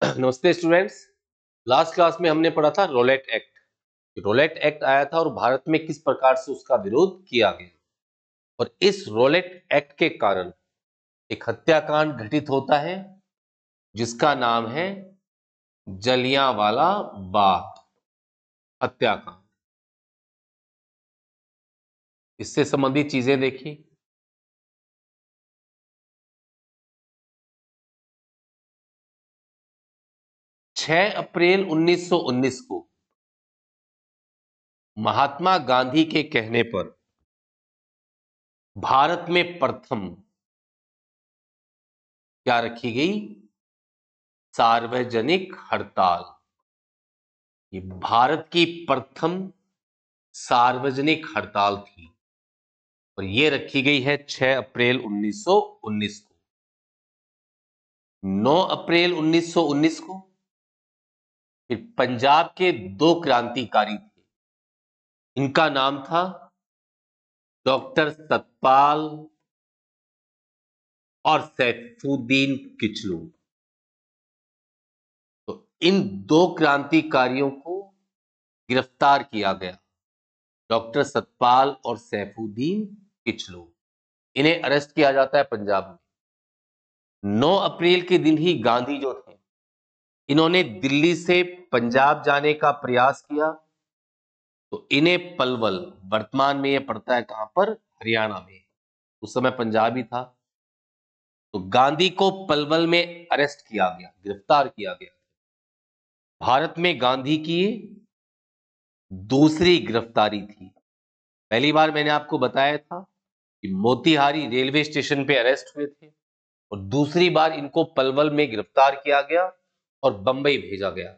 नमस्ते students. Last class में हमने पढ़ा था रोलेट एक्ट। रोलेट एक्ट आया था और भारत में किस प्रकार से उसका विरोध किया गया, और इस रोलेट एक्ट के कारण एक हत्याकांड घटित होता है जिसका नाम है जलियांवाला बाग हत्याकांड। इससे संबंधित चीजें देखिए। 6 अप्रैल 1919 को महात्मा गांधी के कहने पर भारत में प्रथम क्या रखी गई? सार्वजनिक हड़ताल। ये भारत की प्रथम सार्वजनिक हड़ताल थी और ये रखी गई है 6 अप्रैल 1919 को। 9 अप्रैल 1919 को फिर पंजाब के 2 क्रांतिकारी थे। इनका नाम था डॉक्टर सतपाल और सैफुद्दीन किचलू। तो इन 2 क्रांतिकारियों को गिरफ्तार किया गया, डॉक्टर सतपाल और सैफुद्दीन किचलू। इन्हें अरेस्ट किया जाता है पंजाब में। 9 अप्रैल के दिन ही गांधी जो थे, इन्होंने दिल्ली से पंजाब जाने का प्रयास किया, तो इन्हें पलवल, वर्तमान में यह पड़ता है कहां पर? हरियाणा में। उस समय पंजाब ही था। तो गांधी को पलवल में अरेस्ट किया गया, गिरफ्तार किया गया। भारत में गांधी की दूसरी गिरफ्तारी थी। पहली बार मैंने आपको बताया था कि मोतिहारी रेलवे स्टेशन पे अरेस्ट हुए थे, और दूसरी बार इनको पलवल में गिरफ्तार किया गया और बंबई भेजा गया।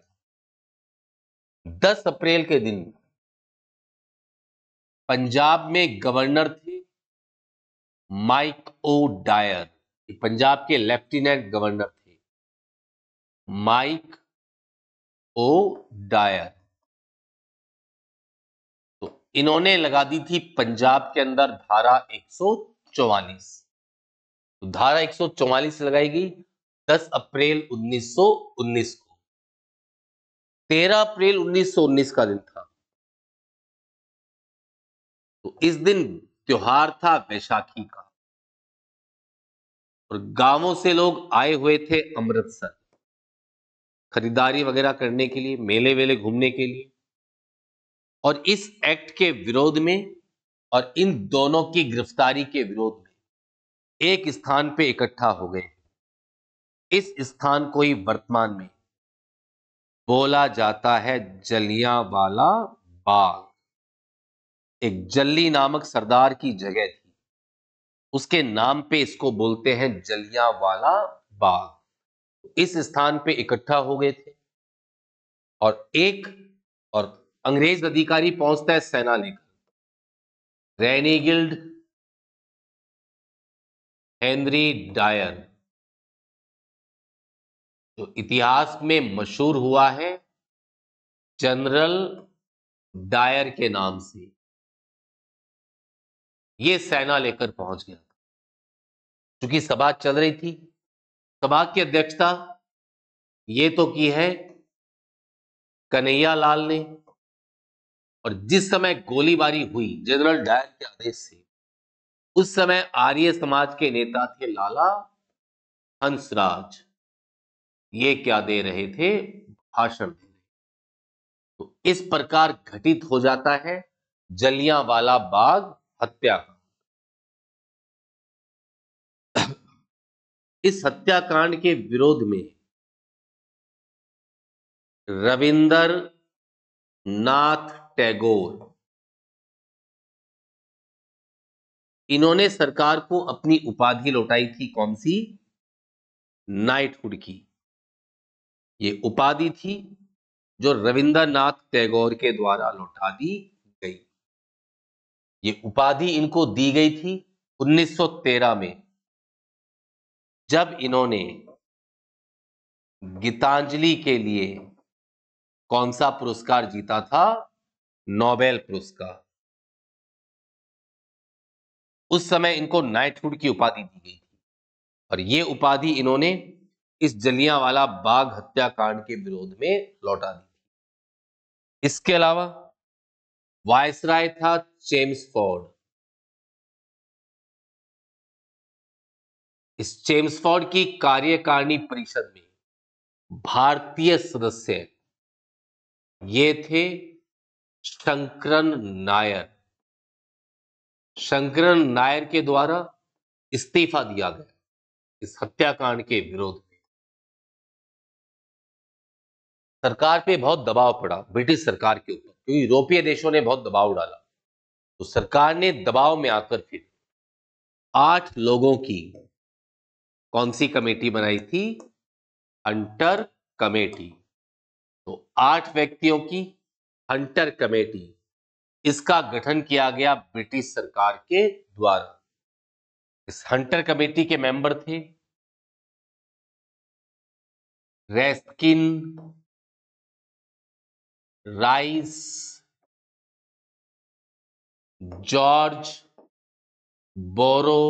10 अप्रैल के दिन पंजाब में गवर्नर थे माइक ओ डायर। पंजाब के लेफ्टिनेंट गवर्नर थे माइक ओ डायर। तो इन्होंने लगा दी थी पंजाब के अंदर धारा 144। तो धारा 144 लगाई गई 10 अप्रैल 1919 को। 13 अप्रैल 1919 का दिन था। तो इस दिन त्योहार था वैशाखी का, और गांवों से लोग आए हुए थे अमृतसर खरीदारी वगैरह करने के लिए, मेले वेले घूमने के लिए। और इस एक्ट के विरोध में और इन दोनों की गिरफ्तारी के विरोध में एक स्थान पे इकट्ठा हो गए। इस स्थान को ही वर्तमान में बोला जाता है जलियांवाला बाग। एक जल्ली नामक सरदार की जगह थी, उसके नाम पे इसको बोलते हैं जलियांवाला बाग। इस स्थान पे इकट्ठा हो गए थे, और अंग्रेज अधिकारी पहुंचता है सेना लेकर। रेनीगिल्ड हेनरी डायर, जो इतिहास में मशहूर हुआ है जनरल डायर के नाम से, ये सेना लेकर पहुंच गया। क्योंकि सभा चल रही थी, सभा की अध्यक्षता ये तो की है कन्हैया लाल ने, और जिस समय गोलीबारी हुई जनरल डायर के आदेश से, उस समय आर्य समाज के नेता थे लाला हंसराज। ये क्या दे रहे थे? भाषण दे रहे। तो इस प्रकार घटित हो जाता है जलियांवाला बाग हत्याकांड। इस हत्याकांड के विरोध में रविंद्र नाथ टैगोर, इन्होंने सरकार को अपनी उपाधि लौटाई थी। कौन सी? नाइटहुड की। ये उपाधि थी जो रविंद्रनाथ टैगोर के द्वारा लौटा दी गई। ये उपाधि इनको दी गई थी 1913 में, जब इन्होंने गीतांजलि के लिए कौन सा पुरस्कार जीता था? नोबेल पुरस्कार। उस समय इनको नाइटहुड की उपाधि दी गई थी, और ये उपाधि इन्होंने इस जलियांवाला बाग हत्याकांड के विरोध में लौटा दी। इसके अलावा वायसराय था चेम्सफोर्ड। इस चेम्सफोर्ड की कार्यकारिणी परिषद में भारतीय सदस्य ये थे शंकरन नायर। शंकरन नायर के द्वारा इस्तीफा दिया गया इस हत्याकांड के विरोध में। सरकार पे बहुत दबाव पड़ा, ब्रिटिश सरकार के ऊपर, क्योंकि यूरोपीय देशों ने बहुत दबाव डाला। तो सरकार ने दबाव में आकर फिर 8 लोगों की कौन सी कमेटी बनाई थी? Hunter committee. तो 8 व्यक्तियों की हंटर कमेटी, इसका गठन किया गया ब्रिटिश सरकार के द्वारा। इस हंटर कमेटी के मेंबर थे रेस्किन, राइस, जॉर्ज बोरो,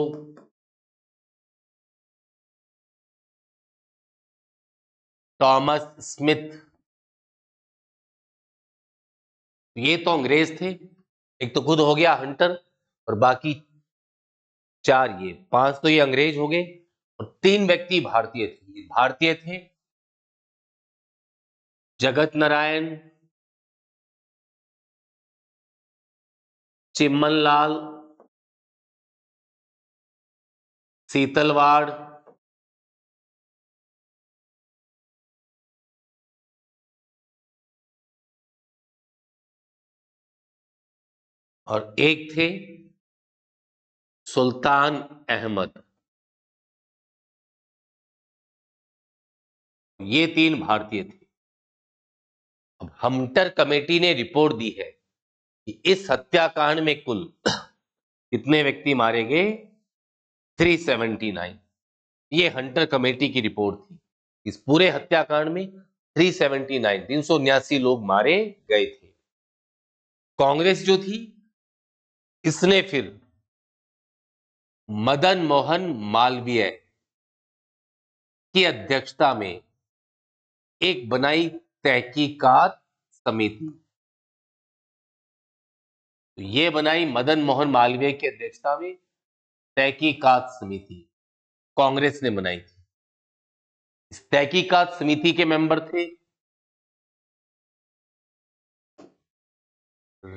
टॉमस स्मिथ। ये तो अंग्रेज थे। एक तो खुद हो गया हंटर, और बाकी 4 ये 5 तो ये अंग्रेज हो गए, और 3 व्यक्ति भारतीय थे। भारतीय थे जगत नारायण, चिम्मनलाल, सीतलवाड़, और एक थे सुल्तान अहमद। ये 3 भारतीय थे। अब हंटर कमेटी ने रिपोर्ट दी है कि इस हत्याकांड में कुल कितने व्यक्ति मारे गए? 379। ये हंटर कमेटी की रिपोर्ट थी। इस पूरे हत्याकांड में 379 लोग मारे गए थे। कांग्रेस जो थी, इसने फिर मदन मोहन मालवीय की अध्यक्षता में एक बनाई तहकीकात समिति। तो ये बनाई मदन मोहन मालवीय की अध्यक्षता में तहकीकात समिति, कांग्रेस ने बनाई थी। इस तहकीकात समिति के मेंबर थे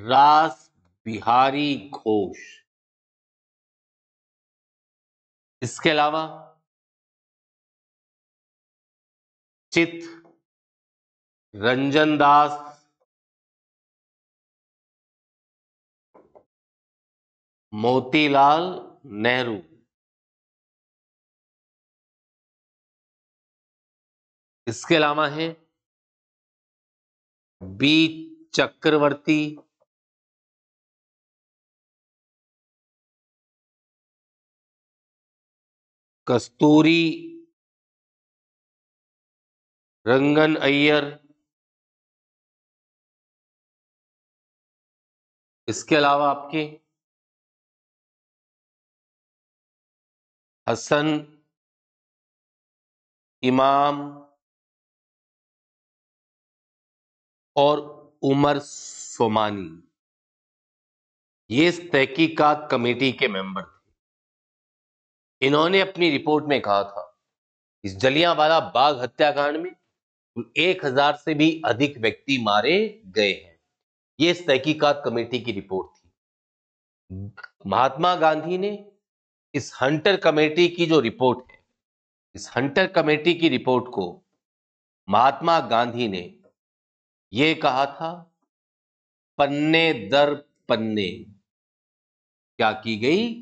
रास बिहारी घोष। इसके अलावा चित रंजन दास, मोतीलाल नेहरू। इसके अलावा है बी चक्रवर्ती, कस्तूरी रंगन अय्यर। इसके अलावा आपके हसन इमाम और उमर सोमानी, ये इस तहकीकात कमेटी के मेंबर थे। इन्होंने अपनी रिपोर्ट में कहा था इस जलियांवाला बाग हत्याकांड में 1000 से भी अधिक व्यक्ति मारे गए हैं। ये इस तहकीकात कमेटी की रिपोर्ट थी। महात्मा गांधी ने इस हंटर कमेटी की जो रिपोर्ट है, इस हंटर कमेटी की रिपोर्ट को महात्मा गांधी ने ये कहा था, पन्ने दर पन्ने क्या की गई?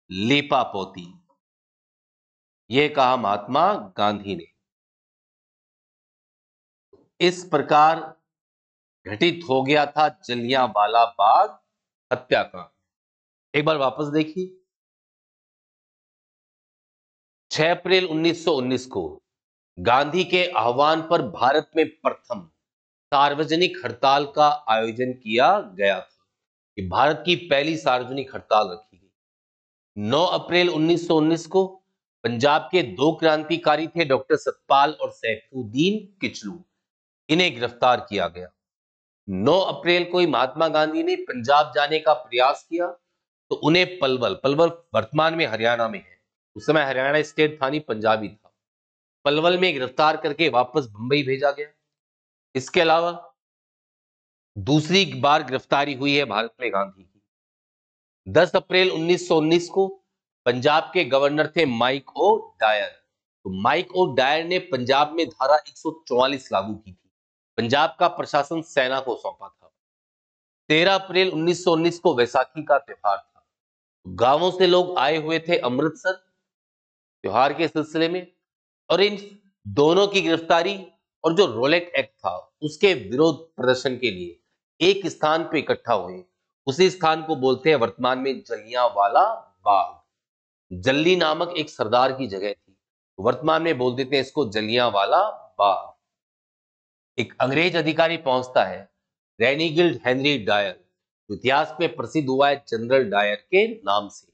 लीपापोती। ये कहा महात्मा गांधी ने। इस प्रकार घटित हो गया था जलियांवाला बाग हत्याकांड। एक बार वापस देखिए, 6 अप्रैल 1919 को गांधी के आह्वान पर भारत में प्रथम सार्वजनिक हड़ताल का आयोजन किया गया था। कि भारत की पहली सार्वजनिक हड़ताल रखी गई। 9 अप्रैल 1919 को पंजाब के दो क्रांतिकारी थे, डॉक्टर सतपाल और सैफुद्दीन किचलू। इन्हें गिरफ्तार किया गया। 9 अप्रैल को ही महात्मा गांधी ने पंजाब जाने का प्रयास किया, तो उन्हें पलवल पलवल वर्तमान में हरियाणा में है, उस समय हरियाणा स्टेट था नहीं, पंजाबी था, पलवल में गिरफ्तार करके वापस बंबई भेजा गया। इसके अलावा दूसरी बार गिरफ्तारी हुई है भारत में गांधी की। 10 अप्रैल 1919 को पंजाब के गवर्नर थे माइक ओ डायर। तो माइक ओ डायर ने पंजाब में धारा 144 लागू की थी। पंजाब का प्रशासन सेना को सौंपा था। 13 अप्रैल 1919 को वैसाखी का त्योहार था। गांवों से लोग आए हुए थे अमृतसर त्योहार के सिलसिले में, और इन दोनों की गिरफ्तारी और जो रोलेट एक्ट था उसके विरोध प्रदर्शन के लिए एक स्थान पे इकट्ठा हुए। उसी स्थान को बोलते हैं वर्तमान में जलियांवाला बाग। जल्ली नामक एक सरदार की जगह थी, वर्तमान में बोल देते हैं इसको जलियांवाला बाग। एक अंग्रेज अधिकारी पहुंचता है, रेनिगिल्ड हेनरी डायर, जो इतिहास में प्रसिद्ध हुआ है जनरल डायर के नाम से।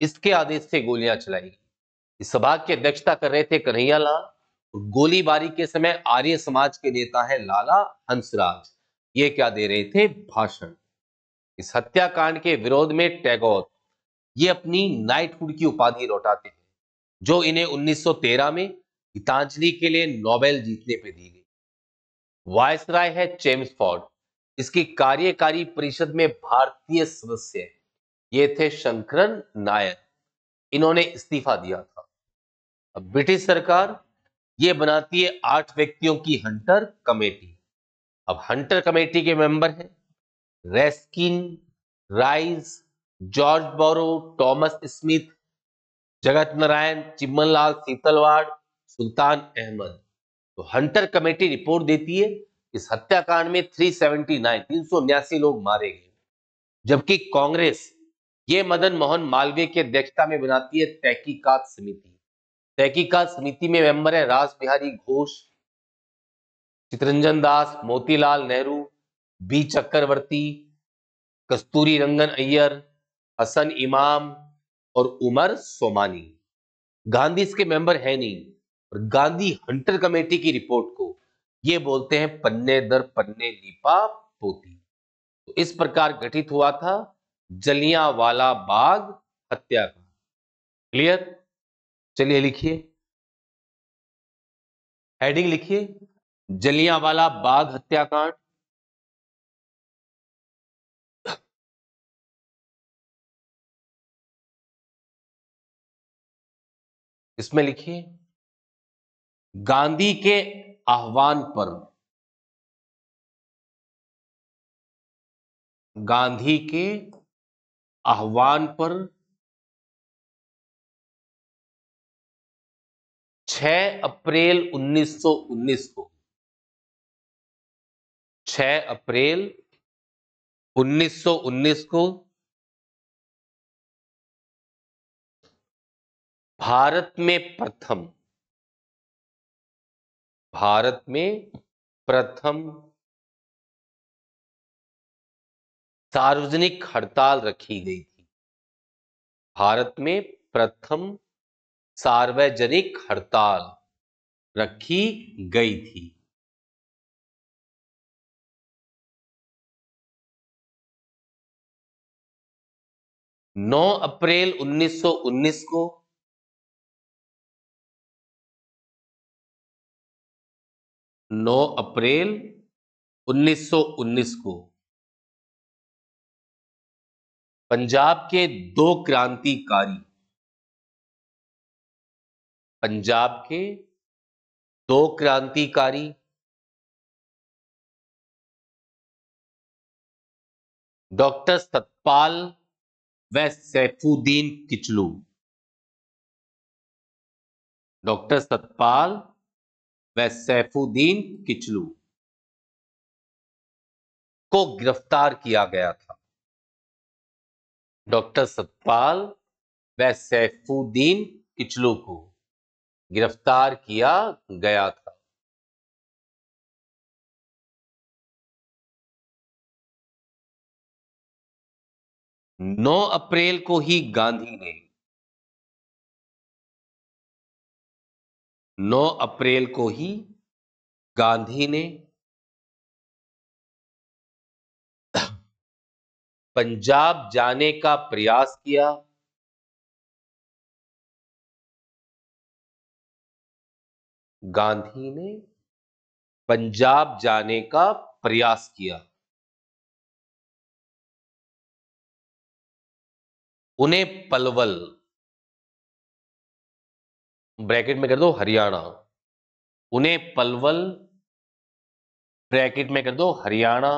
इसके आदेश से गोलियां चलाई गई। इस सभा की अध्यक्षता कर रहे थे कन्हैया लाल, और गोलीबारी के समय आर्य समाज के नेता है लाला हंसराज, ये क्या दे रहे थे, भाषण। इस हत्याकांड के विरोध में टैगोर ये अपनी नाइटहुड की उपाधि लौटाते हैं, जो इन्हें 1913 में गीतांजलि के लिए नोबेल जीतने पे दी गई। वायसराय है चेम्सफोर्ड, इसकी कार्यकारी परिषद में भारतीय सदस्य ये थे शंकरन नायर, इन्होंने इस्तीफा दिया था। अब ब्रिटिश सरकार ये बनाती है 8 व्यक्तियों की हंटर कमेटी। अब हंटर कमेटी के मेंबर हैं रेस्किन, राइस, जॉर्ज बोरो, टॉमस स्मिथ, जगत नारायण, चिम्मनलाल सीतलवाड़, सुल्तान अहमद। तो हंटर कमेटी रिपोर्ट देती है इस हत्याकांड में 379 लोग मारे गए, जबकि कांग्रेस ये मदन मोहन मालवीय की अध्यक्षता में बनाती है तहकीकात समिति। तहकीकात समिति में मेंबर है रास बिहारी घोष, चितरंजन दास, मोतीलाल नेहरू, बी चक्रवर्ती, कस्तूरी रंगन अय्यर, हसन इमाम और उमर सोमानी। गांधी इसके मेंबर है नहीं, और गांधी हंटर कमेटी की रिपोर्ट को ये बोलते हैं पन्ने दर पन्ने लिपा पोती। तो इस प्रकार गठित हुआ था जलियांवाला बाग हत्याकांड। क्लियर? चलिए लिखिए, हेडिंग लिखिए, जलियांवाला बाग हत्याकांड। इसमें लिखिए गांधी के आह्वान पर, गांधी के आह्वान पर 6 अप्रैल 1919 को, 6 अप्रैल 1919 को भारत में प्रथम, भारत में प्रथम सार्वजनिक हड़ताल रखी गई थी। भारत में प्रथम सार्वजनिक हड़ताल रखी गई थी। नौ अप्रैल 1919 को 9 अप्रैल 1919 को पंजाब के दो क्रांतिकारी, पंजाब के दो क्रांतिकारी डॉक्टर सतपाल व सैफुद्दीन किचलू, डॉक्टर सतपाल व सैफुद्दीन किचलू को गिरफ्तार किया गया था। डॉक्टर सतपाल व सैफुद्दीन किचलू को गिरफ्तार किया गया था। 9 अप्रैल को ही गांधी ने 9 अप्रैल को ही गांधी ने पंजाब जाने का प्रयास किया। गांधी ने पंजाब जाने का प्रयास किया। उन्हें पलवल, ब्रैकेट में कर दो हरियाणा, उन्हें पलवल, ब्रैकेट में कर दो हरियाणा,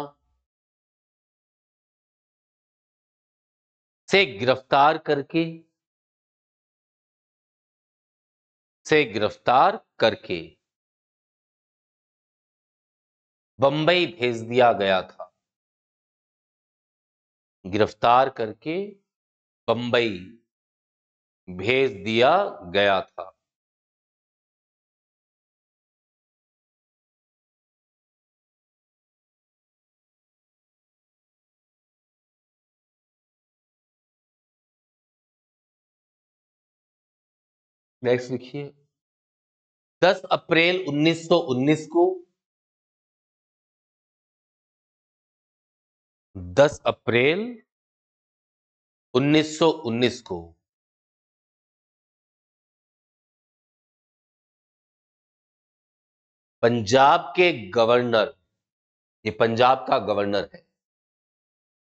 से गिरफ्तार करके बंबई भेज दिया गया था। गिरफ्तार करके बंबई भेज दिया गया था। नेक्स्ट लिखिए, 10 अप्रैल 1919 को 10 अप्रैल 1919 को पंजाब के गवर्नर, ये पंजाब का गवर्नर है,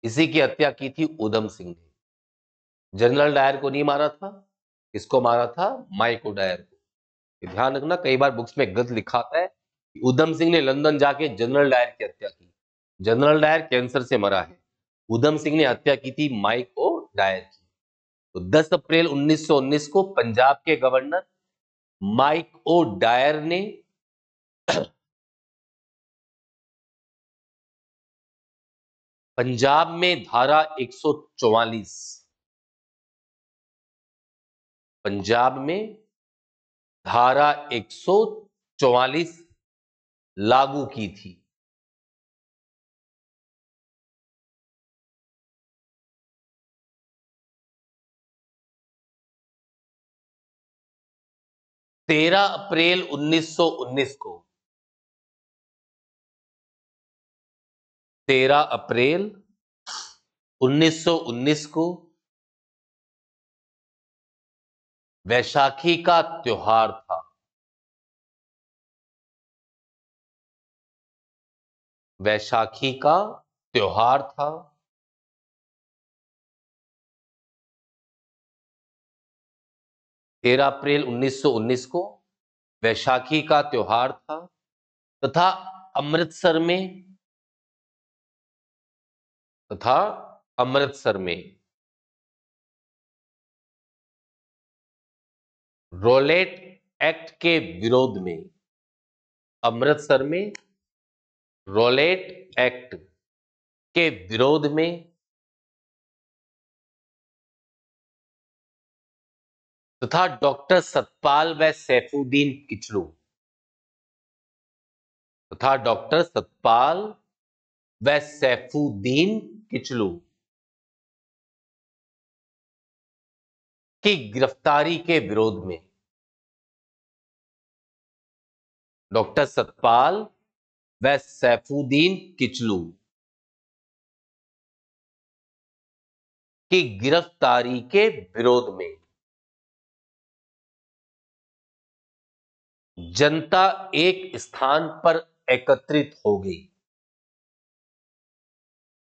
इसी की हत्या की थी उधम सिंह ने। जनरल डायर को नहीं मारा था, इसको मारा था माइको डायर को। ध्यान रखना, कई बार बुक्स में गलत लिखा आता है कि उधम सिंह ने लंदन जाके जनरल डायर की हत्या की। जनरल डायर कैंसर से मरा है, उधम सिंह ने हत्या की थी माइको डायर की। तो 10 अप्रैल 1919 को पंजाब के गवर्नर माइक ओ डायर ने पंजाब में धारा 144, पंजाब में धारा 144 लागू की थी। तेरह अप्रैल 1919 को 13 अप्रैल 1919 को वैशाखी का त्योहार था। वैशाखी का त्योहार था। 13 अप्रैल 1919 को वैशाखी का त्योहार था तथा अमृतसर में तथा अमृतसर में रोलेट एक्ट के विरोध में, अमृतसर में रोलेट एक्ट के विरोध में तथा डॉक्टर सतपाल व सैफुद्दीन किचलू तथा डॉक्टर सतपाल व सैफुद्दीन किचलू की गिरफ्तारी के विरोध में, डॉक्टर सतपाल व सैफुद्दीन किचलू की गिरफ्तारी के विरोध में जनता एक स्थान पर एकत्रित हो गई।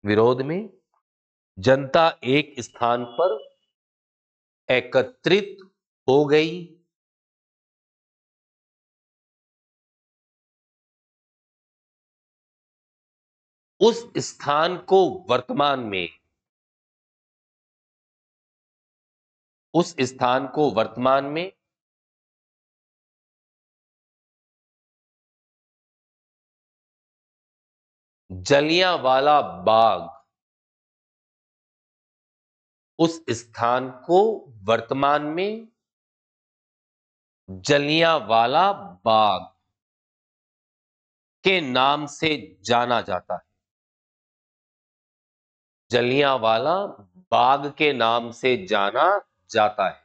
विरोध में जनता एक स्थान पर एकत्रित हो गई। उस स्थान को वर्तमान में जलियांवाला बाग, उस स्थान को वर्तमान में जलियांवाला बाग के नाम से जाना जाता है। जलियांवाला बाग के नाम से जाना जाता है।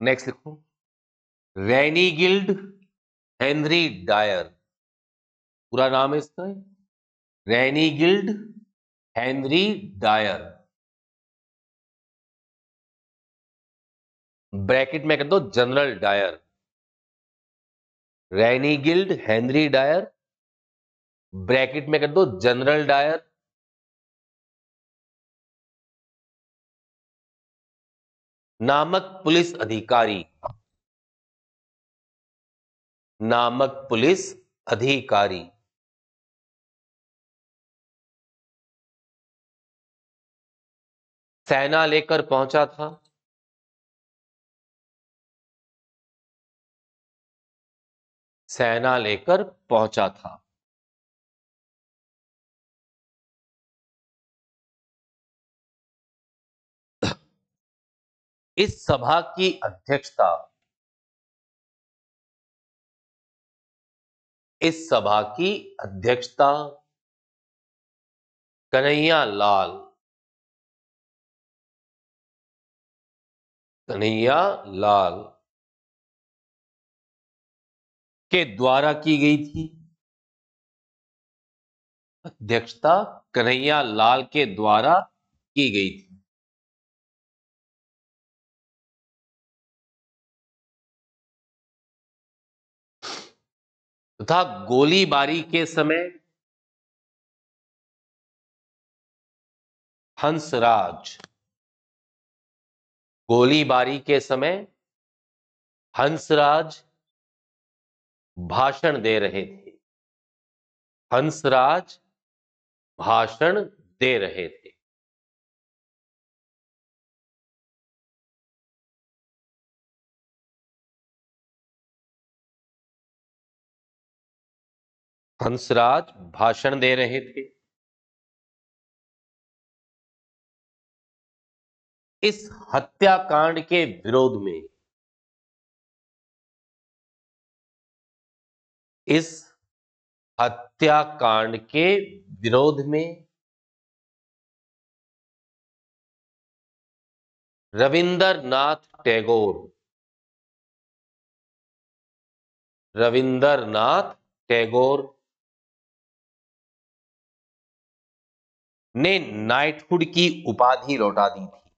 नेक्स्ट लिखो, रेनीगिल्ड हेनरी डायर, पूरा नाम है इसका, रेनीगिल्ड हेनरी डायर, ब्रैकेट में कर दो general Dyer, Reginald Henry Dyer, bracket में कर दो जनरल डायर, नामक पुलिस अधिकारी, नामक पुलिस अधिकारी, सेना लेकर पहुंचा था, सेना लेकर पहुंचा था, इस सभा की अध्यक्षता, इस सभा की अध्यक्षता कन्हैया लाल, कन्हैया लाल के द्वारा की गई थी, अध्यक्षता कन्हैया लाल के द्वारा की गई थी, तथा गोलीबारी के समय हंसराज, गोलीबारी के समय हंसराज भाषण दे रहे थे, हंसराज भाषण दे रहे थे, हंसराज भाषण दे रहे थे, इस हत्याकांड के विरोध में, इस हत्याकांड के विरोध में रविंद्रनाथ टैगोर, रविंद्रनाथ टैगोर ने नाइटहुड की उपाधि लौटा दी थी,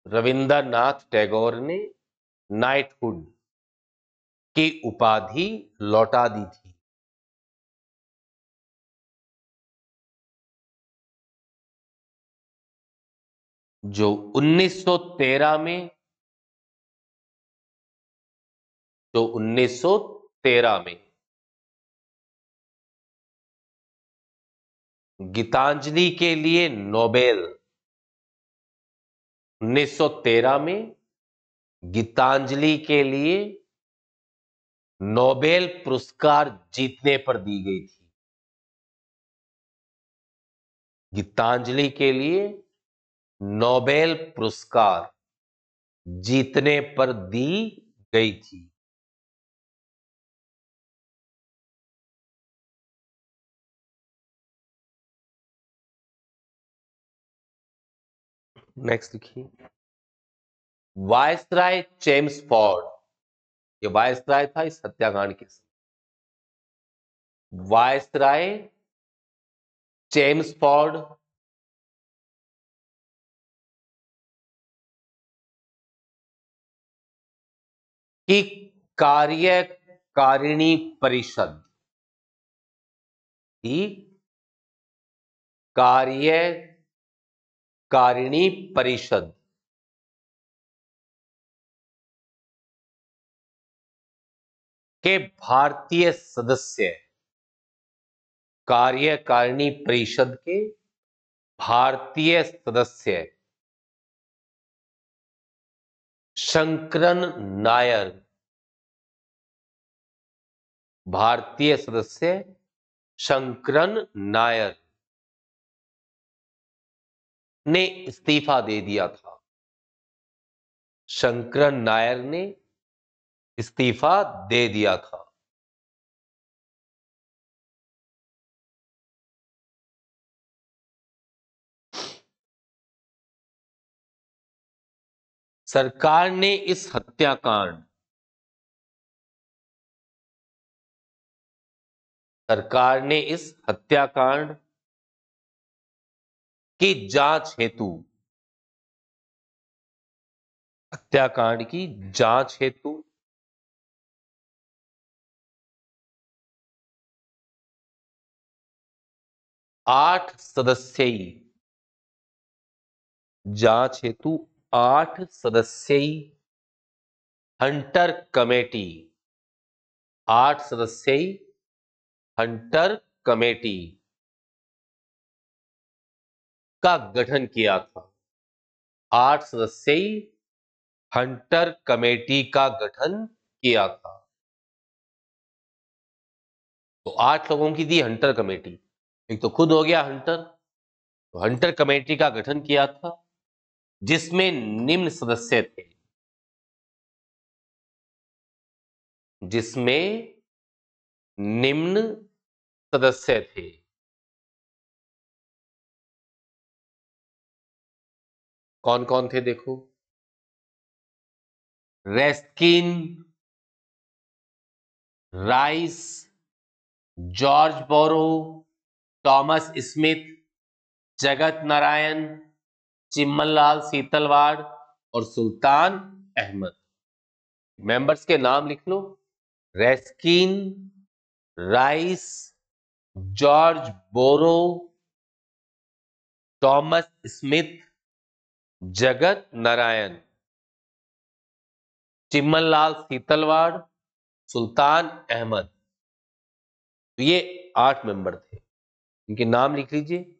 रविंद्रनाथ टैगोर ने नाइटहुड की उपाधि लौटा दी थी, जो 1913 में, जो 1913 में गीतांजलि के लिए नोबेल, 1913 में गीतांजलि के लिए नोबेल पुरस्कार जीतने पर दी गई थी, गीतांजलि के लिए नोबेल पुरस्कार जीतने पर दी गई थी। नेक्स्ट लिखिए, वायसराय चेम्सफोर्ड, ये वायसराय था इस हत्याकांड के समय, वायसराय चेम्सफोर्ड की कार्यकारिणी परिषद, की कार्यकारिणी परिषद के भारतीय सदस्य, कार्यकारिणी परिषद के भारतीय सदस्य शंकरन नायर, भारतीय सदस्य शंकरन नायर ने इस्तीफा दे दिया था, शंकरन नायर ने इस्तीफा दे दिया था। सरकार ने इस हत्याकांड सरकार ने इस हत्याकांड की जांच हेतु हत्याकांड की जांच हेतु 8 सदस्यीय जांच हेतु 8 सदस्यीय हंटर कमेटी 8 सदस्यीय हंटर कमेटी का गठन किया था। 8 सदस्यीय हंटर कमेटी का गठन किया था। तो 8 लोगों की थी हंटर कमेटी, एक तो खुद हो गया हंटर, तो हंटर कमेटी का गठन किया था जिसमें निम्न सदस्य थे, जिसमें निम्न सदस्य थे। कौन कौन थे देखो। रेस्किन, राइस, जॉर्ज बोरो, टॉमस स्मिथ, जगत नारायण, चिम्मनलाल सीतलवाड़ और सुल्तान अहमद। मेंबर्स के नाम लिख लो। रेस्किन, राइस, जॉर्ज बोरो, टॉमस स्मिथ, जगत नारायण, चिम्मनलाल सीतलवाड़, सुल्तान अहमद। तो ये 8 मेंबर थे, इनके नाम लिख लीजिए।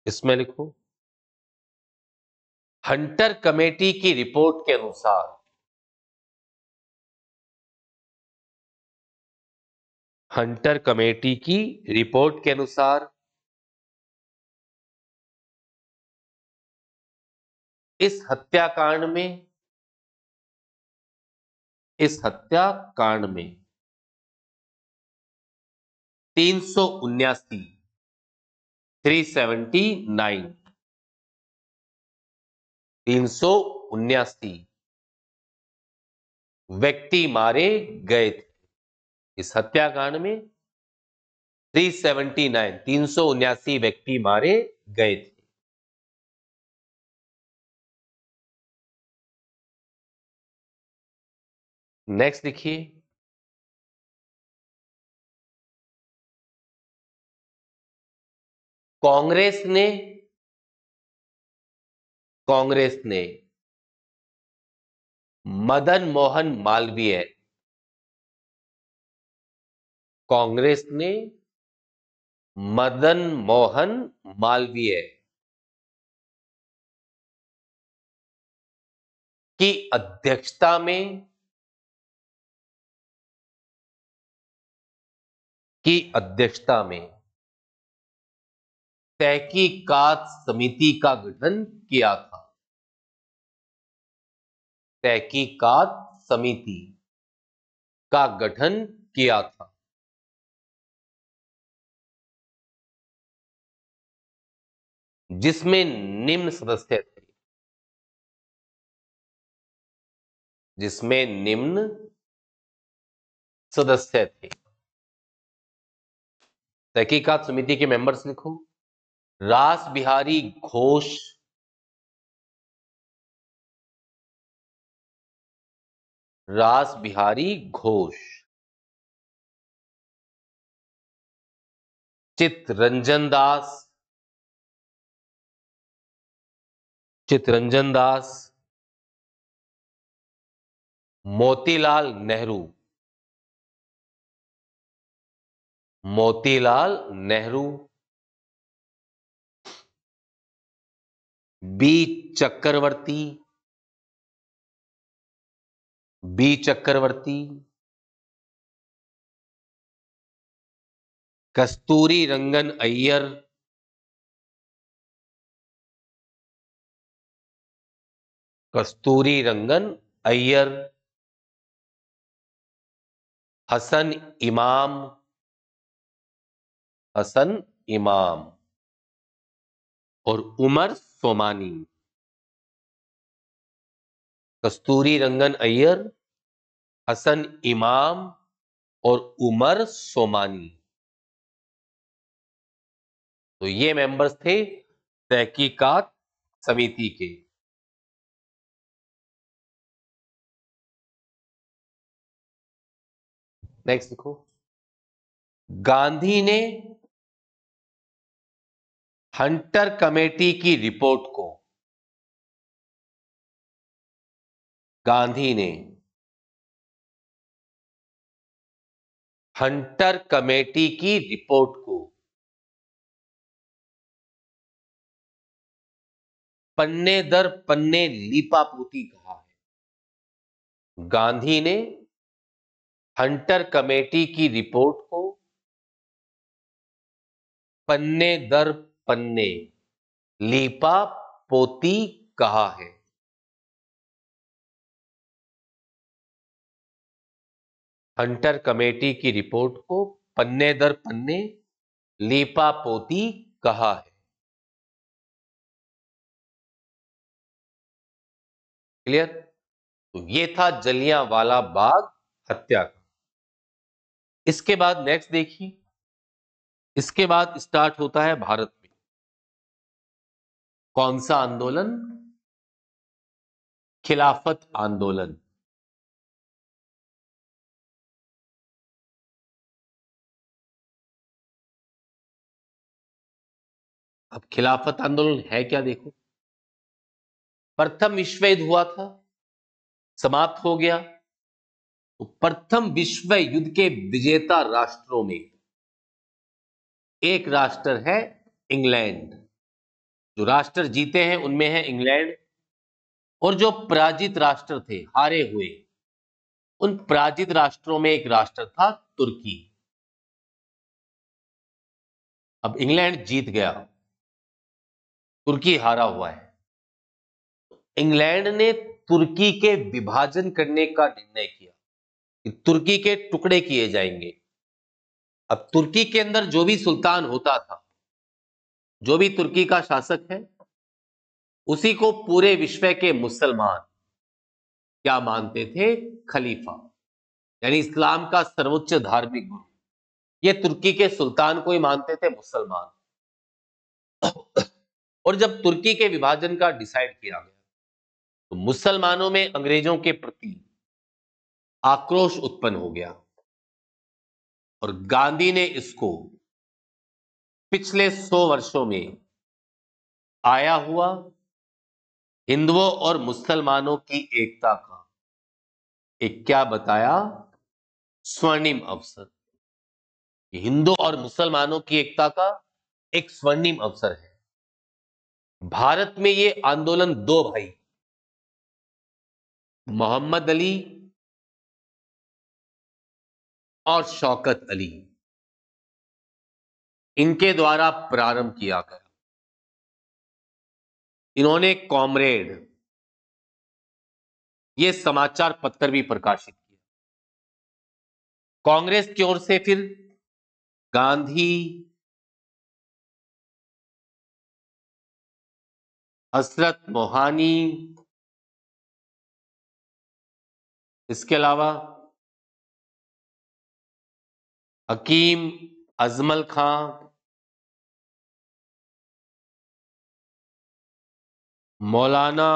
इसमें लिखो, हंटर कमेटी की रिपोर्ट के अनुसार हंटर कमेटी की रिपोर्ट के अनुसार इस हत्याकांड में 379 379 379 व्यक्ति मारे गए थे। इस हत्याकांड में 379 व्यक्ति मारे गए थे। नेक्स्ट देखिए, कांग्रेस ने मदन मोहन मालवीय कांग्रेस ने मदन मोहन मालवीय की अध्यक्षता में तहकीकात समिति का गठन किया था। तहकीकात समिति का गठन किया था जिसमें निम्न सदस्य थे, तहकीकात समिति के मेंबर्स लिखो। रास बिहारी घोष, चित्तरंजन दास, मोतीलाल नेहरू, बी चक्रवर्ती, कस्तूरी रंगन अय्यर, हसन इमाम, हसन इमाम और उमर सोमानी। कस्तूरी रंगन अय्यर, हसन इमाम और उमर सोमानी। तो ये मेंबर्स थे तहकीकात समिति के। नेक्स्ट देखो, गांधी ने हंटर कमेटी की रिपोर्ट को, गांधी ने हंटर कमेटी की रिपोर्ट को पन्ने दर पन्ने लीपापोती कहा है। गांधी ने हंटर कमेटी की रिपोर्ट को पन्ने दर पन्ने लीपापोती कहा है। हंटर कमेटी की रिपोर्ट को पन्ने दर पन्ने लीपापोती कहा है। क्लियर? तो ये था जलियांवाला बाग हत्याकांड। इसके बाद नेक्स्ट देखिए, इसके बाद स्टार्ट होता है भारत में कौन सा आंदोलन? खिलाफत आंदोलन। अब खिलाफत आंदोलन है क्या देखो। प्रथम विश्व युद्ध हुआ था, समाप्त हो गया। तो प्रथम विश्व युद्ध के विजेता राष्ट्रों में एक राष्ट्र है इंग्लैंड। जो राष्ट्र जीते हैं उनमें है इंग्लैंड, और जो पराजित राष्ट्र थे, हारे हुए, उन पराजित राष्ट्रों में एक राष्ट्र था तुर्की। अब इंग्लैंड जीत गया, तुर्की हारा हुआ है। इंग्लैंड ने तुर्की के विभाजन करने का निर्णय किया कि तुर्की के टुकड़े किए जाएंगे। अब तुर्की के अंदर जो भी सुल्तान होता था, जो भी तुर्की का शासक है, उसी को पूरे विश्व के मुसलमान क्या मानते थे? खलीफा, यानी इस्लाम का सर्वोच्च धार्मिक गुरु। ये तुर्की के सुल्तान को ही मानते थे मुसलमान। और जब तुर्की के विभाजन का डिसाइड किया गया, तो मुसलमानों में अंग्रेजों के प्रति आक्रोश उत्पन्न हो गया, और गांधी ने इसको पिछले 100 वर्षों में आया हुआ हिंदुओं और मुसलमानों की एकता का एक क्या बताया? स्वर्णिम अवसर। हिंदू और मुसलमानों की एकता का एक स्वर्णिम अवसर है। भारत में ये आंदोलन दो भाई, मोहम्मद अली और शौकत अली, इनके द्वारा प्रारंभ किया गया। इन्होंने कॉमरेड ये समाचार पत्र भी प्रकाशित किया। कांग्रेस की ओर से फिर गांधी, हजरत मोहानी, इसके अलावा हकीम अजमल खां, मौलाना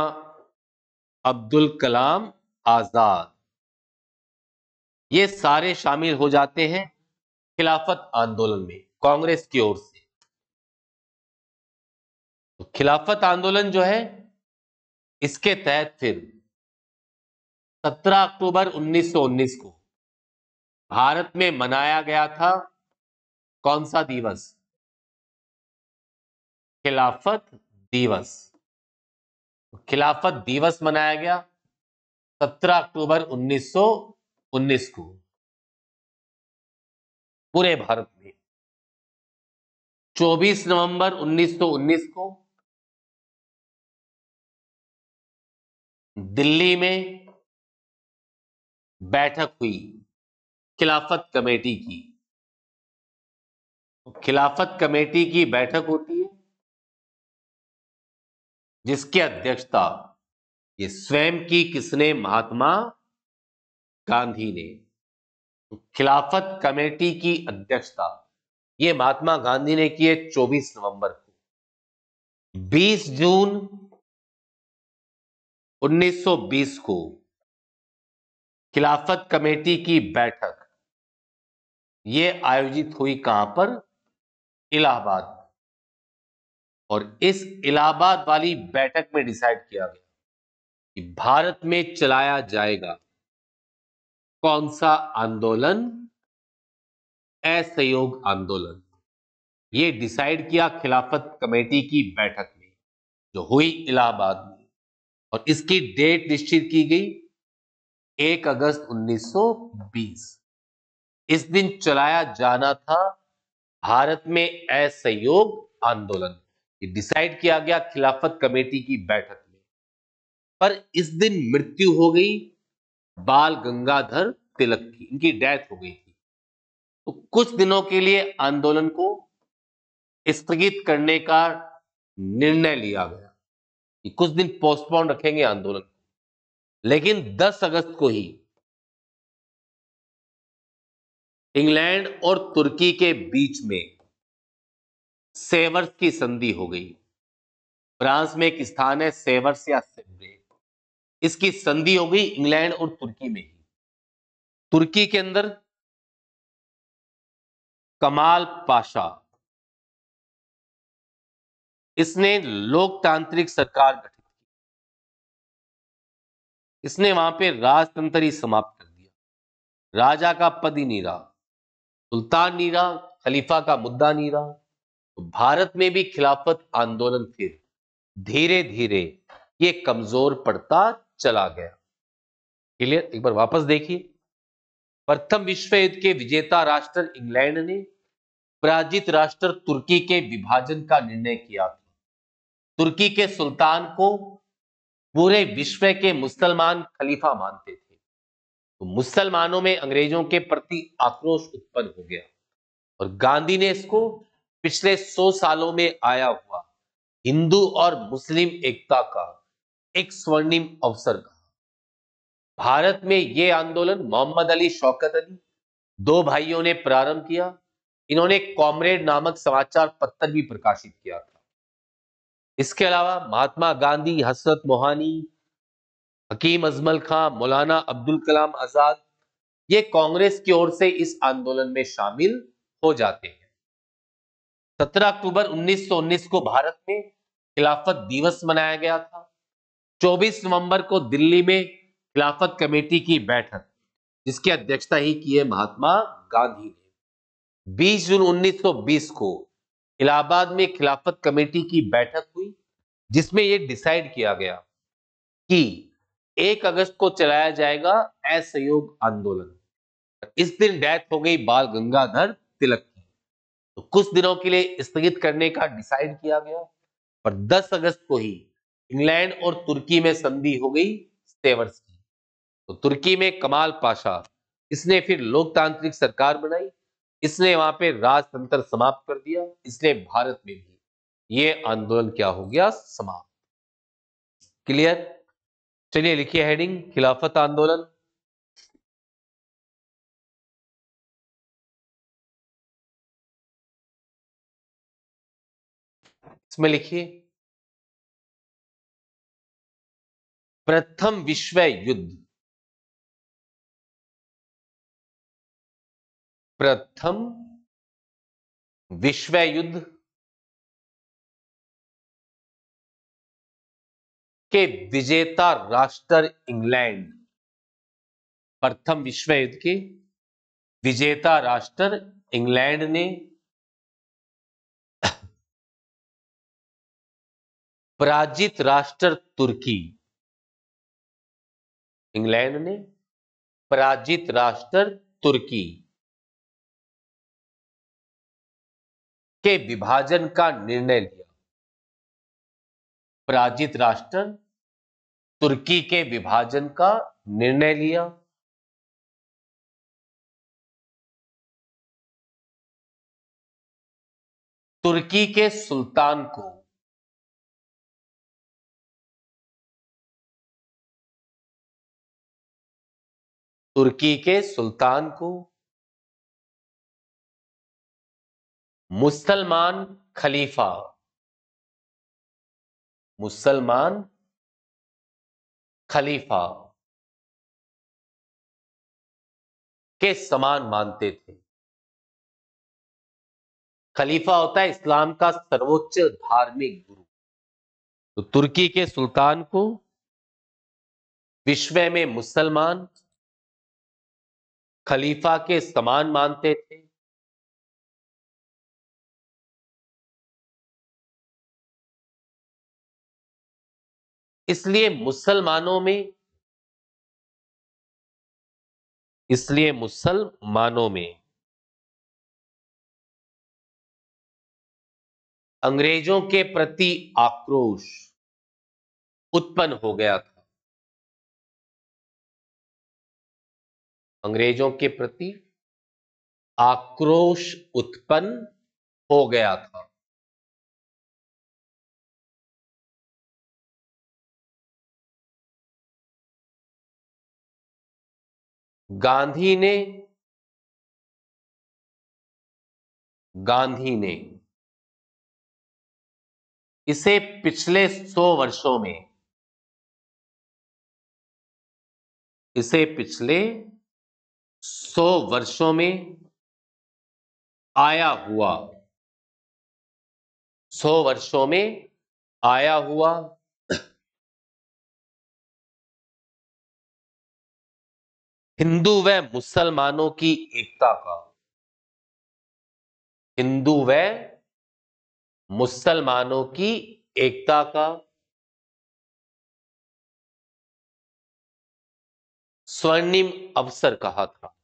अब्दुल कलाम आजाद, ये सारे शामिल हो जाते हैं खिलाफत आंदोलन में कांग्रेस की ओर से। तो खिलाफत आंदोलन जो है, इसके तहत फिर 17 अक्टूबर 1919 को भारत में मनाया गया था कौन सा दिवस? खिलाफत दिवस। खिलाफत दिवस मनाया गया 17 अक्टूबर 1919 को पूरे भारत में। 24 नवंबर 1919 को दिल्ली में बैठक हुई खिलाफत कमेटी की। खिलाफत कमेटी की बैठक होती है जिसकी अध्यक्षता ये स्वयं की किसने? महात्मा गांधी ने। तो खिलाफत कमेटी की अध्यक्षता ये महात्मा गांधी ने की है 24 नवंबर को। 20 जून 1920 को खिलाफत कमेटी की बैठक ये आयोजित हुई कहां पर? इलाहाबाद। और इस इलाहाबाद वाली बैठक में डिसाइड किया गया कि भारत में चलाया जाएगा कौन सा आंदोलन? असहयोग आंदोलन। ये डिसाइड किया खिलाफत कमेटी की बैठक में जो हुई इलाहाबाद में, और इसकी डेट निश्चित की गई 1 अगस्त 1920। इस दिन चलाया जाना था भारत में असहयोग आंदोलन। ये डिसाइड किया गया खिलाफत कमेटी की बैठक में। पर इस दिन मृत्यु हो गई बाल गंगाधर तिलक की, इनकी डेथ हो गई थी। तो कुछ दिनों के लिए आंदोलन को स्थगित करने का निर्णय लिया गया कि कुछ दिन पोस्टपोन रखेंगे आंदोलन को। लेकिन 10 अगस्त को ही इंग्लैंड और तुर्की के बीच में सेवर्स की संधि हो गई। फ्रांस में एक स्थान है सेवर्स या सेव्रे, इसकी संधि हो गई इंग्लैंड और तुर्की में ही। तुर्की के अंदर कमाल पाशा, इसने लोकतांत्रिक सरकार गठित की। इसने वहां पे राजतंत्र ही समाप्त कर दिया। राजा का पद ही नहीं रहा, सुल्तान नहीं रहा, खलीफा का मुद्दा नहीं रहा। तो भारत में भी खिलाफत आंदोलन फिर धीरे धीरे ये कमजोर पड़ता चला गया। क्लियर? एक बार वापस देखिए। प्रथम विश्व युद्ध के विजेता राष्ट्र इंग्लैंड ने पराजित राष्ट्र तुर्की के विभाजन का निर्णय किया था। तुर्की के सुल्तान को पूरे विश्व के मुसलमान खलीफा मानते थे। तो मुसलमानों में अंग्रेजों के प्रति आक्रोश उत्पन्न हो गया और गांधी ने इसको पिछले 100 सालों में आया हुआ हिंदू और मुस्लिम एकता का एक स्वर्णिम अवसर कहा। भारत में यह आंदोलन मोहम्मद अली शौकत अली दो भाइयों ने प्रारंभ किया। इन्होंने कॉमरेड नामक समाचार पत्र भी प्रकाशित किया था। इसके अलावा महात्मा गांधी, हजरत मोहानी, हकीम अजमल खां, मौलाना अब्दुल कलाम आजाद ये कांग्रेस की ओर से इस आंदोलन में शामिल हो जाते हैं। 17 अक्टूबर 1919 को भारत में खिलाफत दिवस मनाया गया था। 24 नवंबर को दिल्ली में खिलाफत कमेटी की बैठक, जिसकी अध्यक्षता ही की है महात्मा गांधी ने। 20 जून 1920 को इलाहाबाद में खिलाफत कमेटी की बैठक हुई जिसमें यह डिसाइड किया गया कि 1 अगस्त को चलाया जाएगा असहयोग आंदोलन। इस दिन डेथ हो गई बाल गंगाधर तिलक की, तो कुछ दिनों के लिए स्थगित करने का डिसाइड किया गया। पर 10 अगस्त को ही इंग्लैंड और तुर्की में संधि हो गई सेवर्स की। तो तुर्की में कमाल पाशा, इसने फिर लोकतांत्रिक सरकार बनाई, इसने वहां पे राजतंत्र समाप्त कर दिया। इसलिए भारत में भी ये आंदोलन क्या हो गया? समाप्त। क्लियर? चलिए लिखिए हेडिंग खिलाफत आंदोलन। इसमें लिखिए प्रथम विश्व युद्ध। प्रथम विश्व युद्ध के विजेता राष्ट्र इंग्लैंड। प्रथम विश्व युद्ध के विजेता राष्ट्र इंग्लैंड ने पराजित राष्ट्र तुर्की, इंग्लैंड ने पराजित राष्ट्र तुर्की के विभाजन का निर्णय लिया। पराजित राष्ट्र तुर्की के विभाजन का निर्णय लिया। तुर्की के सुल्तान को तुर्की के सुल्तान को मुसलमान खलीफा मुसलमान खलीफा के समान मानते थे। खलीफा होता है इस्लाम का सर्वोच्च धार्मिक गुरु। तो तुर्की के सुल्तान को विश्व में मुसलमान खलीफा के समान मानते थे। इसलिए मुसलमानों में अंग्रेजों के प्रति आक्रोश उत्पन्न हो गया था। अंग्रेजों के प्रति आक्रोश उत्पन्न हो गया था। गांधी ने इसे पिछले 100 वर्षों में आया हुआ 100 वर्षों में आया हुआ हिंदू व मुसलमानों की एकता का हिंदू व मुसलमानों की एकता का स्वर्णिम अवसर कहा था।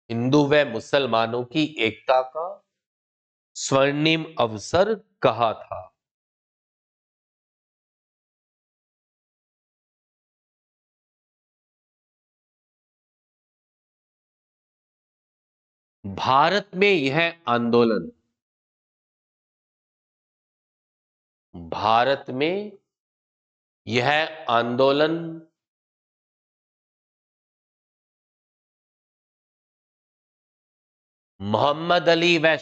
हिंदू व मुसलमानों की एकता का स्वर्णिम अवसर कहा था। भारत में यह आंदोलन मोहम्मद अली व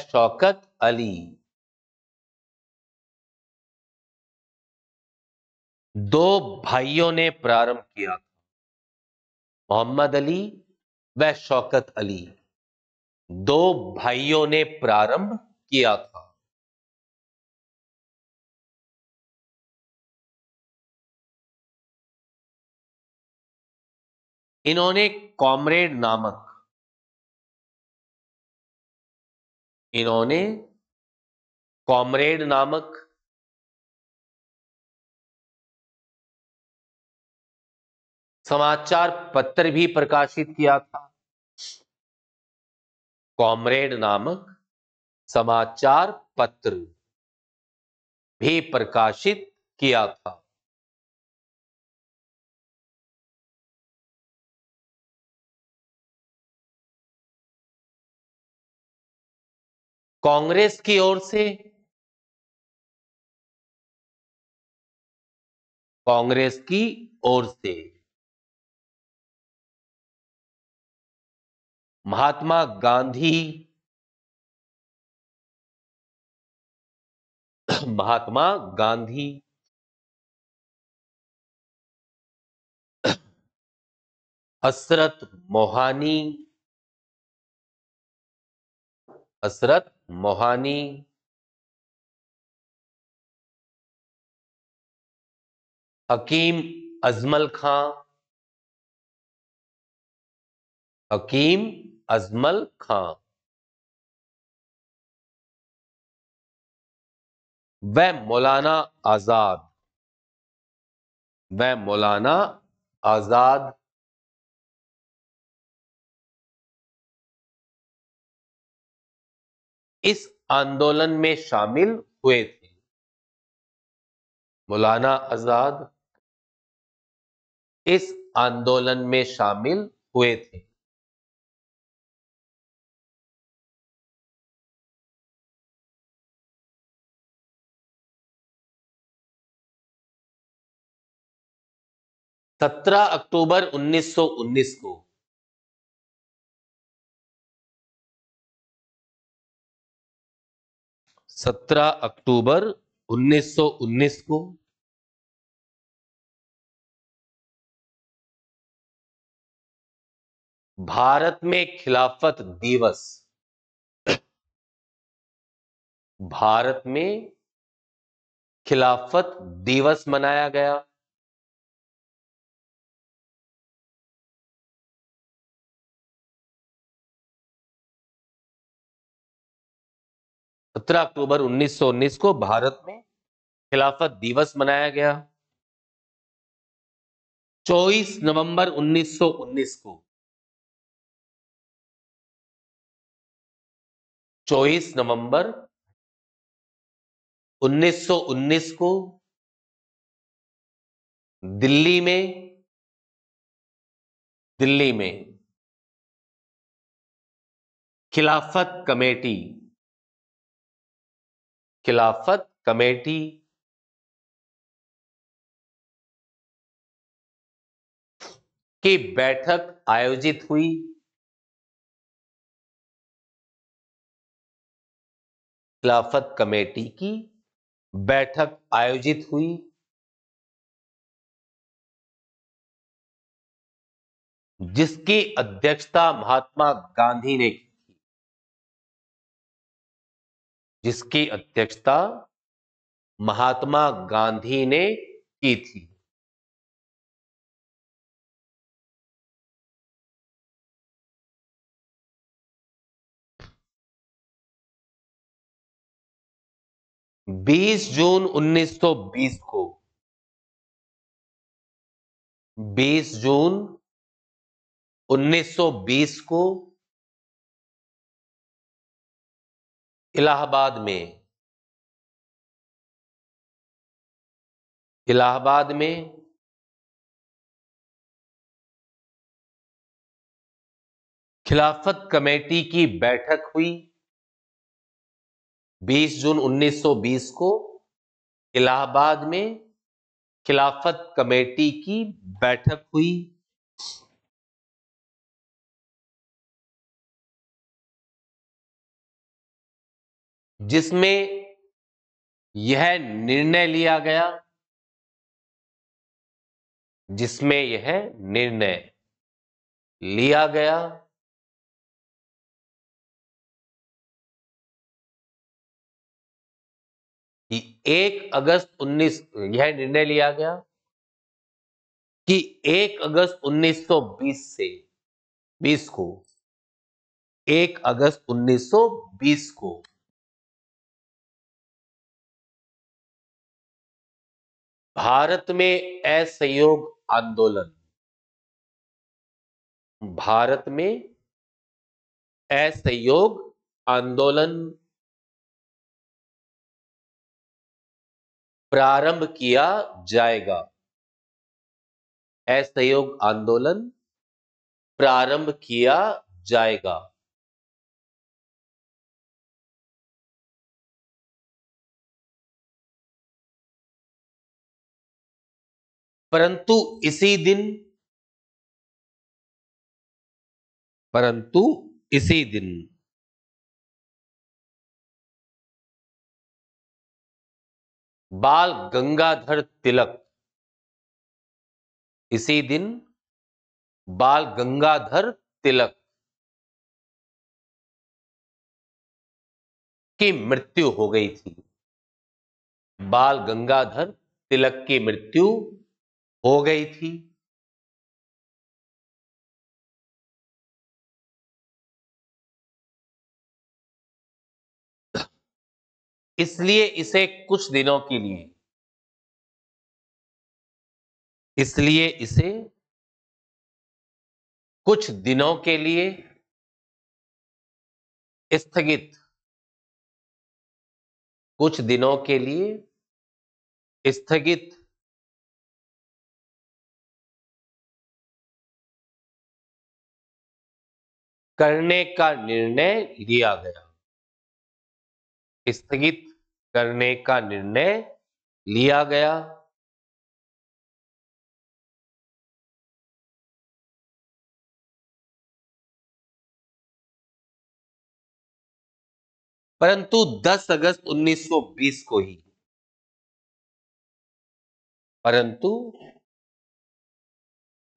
शौकत अली दो भाइयों ने प्रारंभ किया था। मोहम्मद अली व शौकत अली दो भाइयों ने प्रारंभ किया था। इन्होंने कॉमरेड नामक समाचार पत्र भी प्रकाशित किया था। कॉमरेड नामक समाचार पत्र भी प्रकाशित किया था। कांग्रेस की ओर से महात्मा गांधी हसरत मोहानी हकीम अजमल खां व मौलाना आजाद इस आंदोलन में शामिल हुए थे। मौलाना आजाद इस आंदोलन में शामिल हुए थे? सत्रह अक्टूबर 1919 को 17 अक्टूबर 1919 को भारत में खिलाफत दिवस, भारत में खिलाफत दिवस मनाया गया। सत्रह अक्टूबर 1919 को भारत में खिलाफत दिवस मनाया गया। 24 नवंबर 1919 को 24 नवंबर 1919 को दिल्ली में खिलाफत कमेटी की बैठक आयोजित हुई। खिलाफत कमेटी की बैठक आयोजित हुई जिसकी अध्यक्षता महात्मा गांधी ने की। जिसकी अध्यक्षता महात्मा गांधी ने की थी। बीस जून 1920 को 20 जून 1920 को इलाहाबाद में खिलाफत कमेटी की बैठक हुई। 20 जून 1920 को इलाहाबाद में खिलाफत कमेटी की बैठक हुई जिसमें यह निर्णय लिया गया कि 1 अगस्त 19 यह निर्णय लिया गया कि 1 अगस्त 1920 से 20 को 1 अगस्त 1920 को भारत में असहयोग आंदोलन प्रारंभ किया जाएगा। असहयोग आंदोलन प्रारंभ किया जाएगा। परंतु इसी दिन बाल गंगाधर तिलक की मृत्यु हो गई थी। बाल गंगाधर तिलक की मृत्यु हो गई थी। इसलिए इसे कुछ दिनों के लिए स्थगित करने का निर्णय लिया गया। स्थगित करने का निर्णय लिया गया। परंतु 10 अगस्त 1920 को ही, परंतु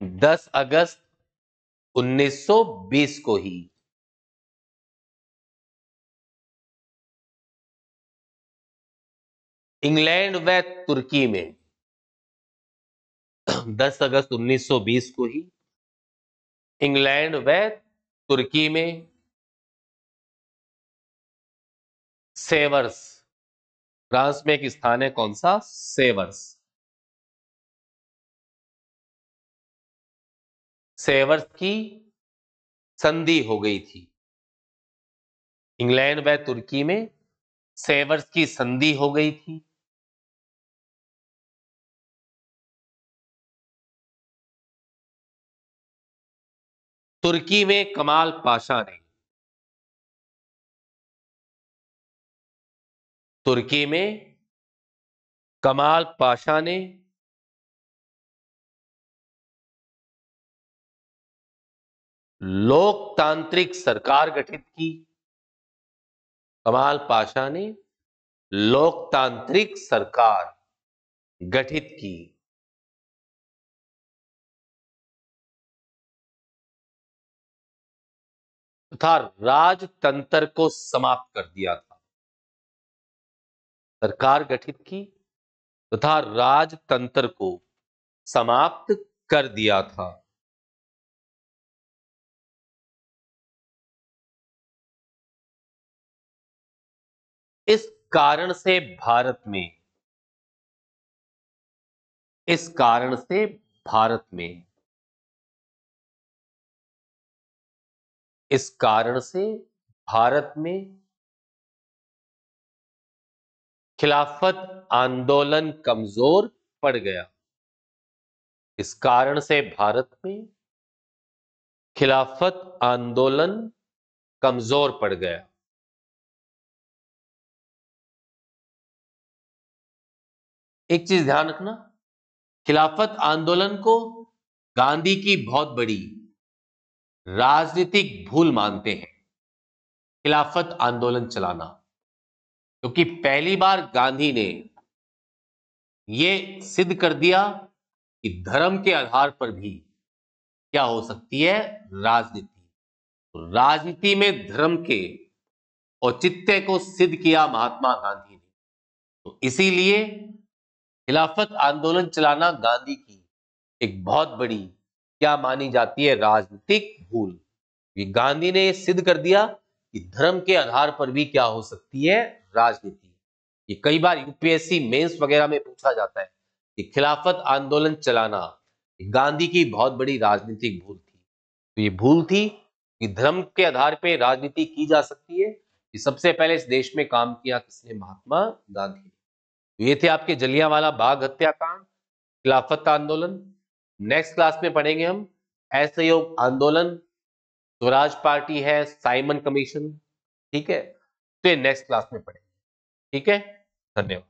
10 अगस्त 1920 को ही इंग्लैंड व तुर्की में 10 अगस्त 1920 को ही इंग्लैंड व तुर्की में सेवर्स, फ्रांस में एक स्थान है, कौन सा? सेवर्स। सेवर्स की संधि हो गई थी। इंग्लैंड व तुर्की में सेवर्स की संधि हो गई थी। तुर्की में कमाल पाशा ने, तुर्की में कमाल पाशा ने लोकतांत्रिक सरकार गठित की। कमाल पाशा ने लोकतांत्रिक सरकार गठित की तथा राजतंत्र को समाप्त कर दिया था। सरकार गठित की तथा राजतंत्र को समाप्त कर दिया था। इस कारण से भारत में, इस कारण से भारत में, इस कारण से भारत में खिलाफत आंदोलन कमजोर पड़ गया। इस कारण से भारत में खिलाफत आंदोलन कमजोर पड़ गया। एक चीज ध्यान रखना, खिलाफत आंदोलन को गांधी की बहुत बड़ी राजनीतिक भूल मानते हैं, खिलाफत आंदोलन चलाना, क्योंकि पहली बार गांधी ने यह सिद्ध कर दिया कि धर्म के आधार पर भी क्या हो सकती है? राजनीति। तो राजनीति में धर्म के औचित्य को सिद्ध किया महात्मा गांधी ने। तो इसीलिए खिलाफत आंदोलन चलाना गांधी की एक बहुत बड़ी क्या मानी जाती है? राजनीतिक भूल। ये गांधी ने सिद्ध कर दिया कि धर्म के आधार पर भी क्या हो सकती है? राजनीति। ये कई बार यूपीएससी मेंस वगैरह में पूछा जाता है कि खिलाफत आंदोलन चलाना गांधी की बहुत बड़ी राजनीतिक भूल थी। तो ये भूल थी कि धर्म के आधार पर राजनीति की जा सकती है। ये सबसे पहले इस देश में काम किया किसने? महात्मा गांधी ने। ये थे आपके जलियांवाला बाग हत्याकांड, खिलाफत आंदोलन। नेक्स्ट क्लास में पढ़ेंगे हम असहयोग आंदोलन, स्वराज पार्टी है, साइमन कमीशन। ठीक है, तो ये नेक्स्ट क्लास में पढ़ेंगे। ठीक है, धन्यवाद।